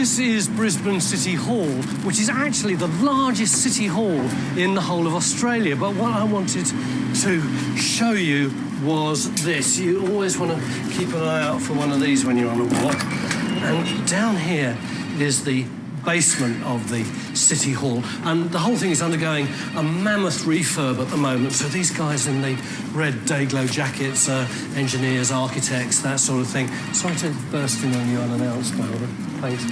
This is Brisbane City Hall, which is actually the largest city hall in the whole of Australia. But what I wanted to show you was this. You always want to keep an eye out for one of these when you're on a walk. And down here is the basement of the City Hall, and the whole thing is undergoing a mammoth refurb at the moment. So these guys in the red day-glow jackets are engineers, architects, that sort of thing. Sorry to burst in on you unannounced, my lord. Thanks.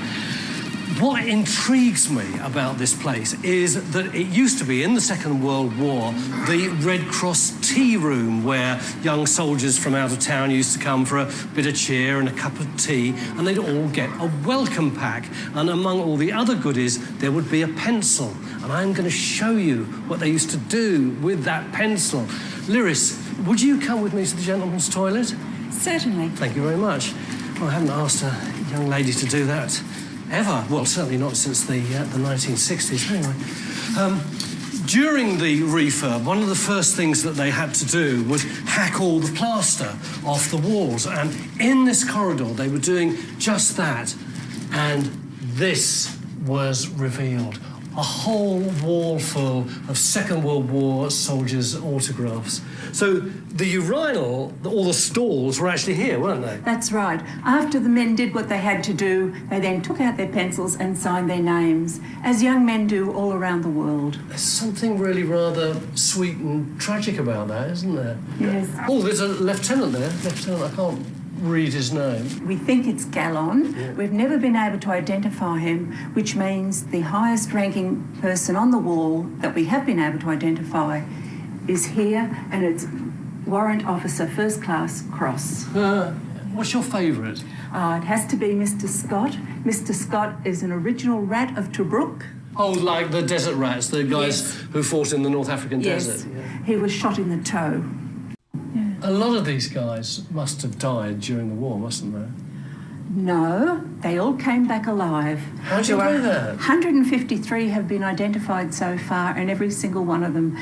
What intrigues me about this place is that it used to be, in the Second World War, the Red Cross tea room where young soldiers from out of town used to come for a bit of cheer and a cup of tea, and they'd all get a welcome pack. And among all the other goodies, there would be a pencil. And I'm going to show you what they used to do with that pencil. Lyris, would you come with me to the gentleman's toilet? Certainly. Thank you very much. Well, I haven't asked a young lady to do that ever. Well, certainly not since the 1960s, anyway. During the refurb, one of the first things that they had to do was hack all the plaster off the walls. And in this corridor, they were doing just that. And this was revealed. A whole wall full of Second World War soldiers' autographs. So the urinal, all the stalls were actually here, weren't they? That's right. After the men did what they had to do, they then took out their pencils and signed their names, as young men do all around the world. There's something really rather sweet and tragic about that, isn't there? Yes. Oh, there's a lieutenant there. Lieutenant, I can't read his name. We think it's Gallon. Yeah. We've never been able to identify him, which means the highest ranking person on the wall that we have been able to identify is here, and it's Warrant Officer First Class Cross. What's your favourite? It has to be Mr. Scott. Mr. Scott is an original rat of Tobruk. Oh, like the desert rats, the guys who fought in the North African desert. Yeah. He was shot in the toe. A lot of these guys must have died during the war, mustn't they? No, they all came back alive. How do you know that? 153 have been identified so far, and every single one of them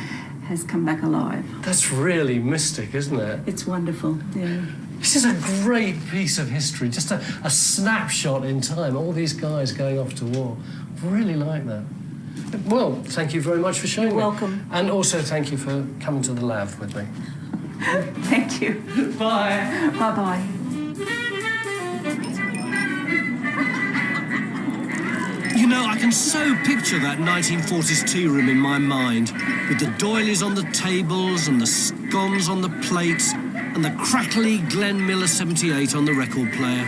has come back alive. That's really mystic, isn't it? It's wonderful, yeah. This is a great piece of history, just a snapshot in time. All these guys going off to war. I really like that. Well, thank you very much for showing me. You're welcome. And also thank you for coming to the lab with me. Thank you. Bye. Bye-bye. You know, I can so picture that 1940s tea room in my mind, with the doilies on the tables and the scones on the plates and the crackly Glenn Miller 78 on the record player.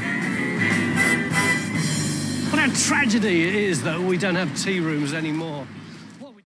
What a tragedy it is that we don't have tea rooms anymore.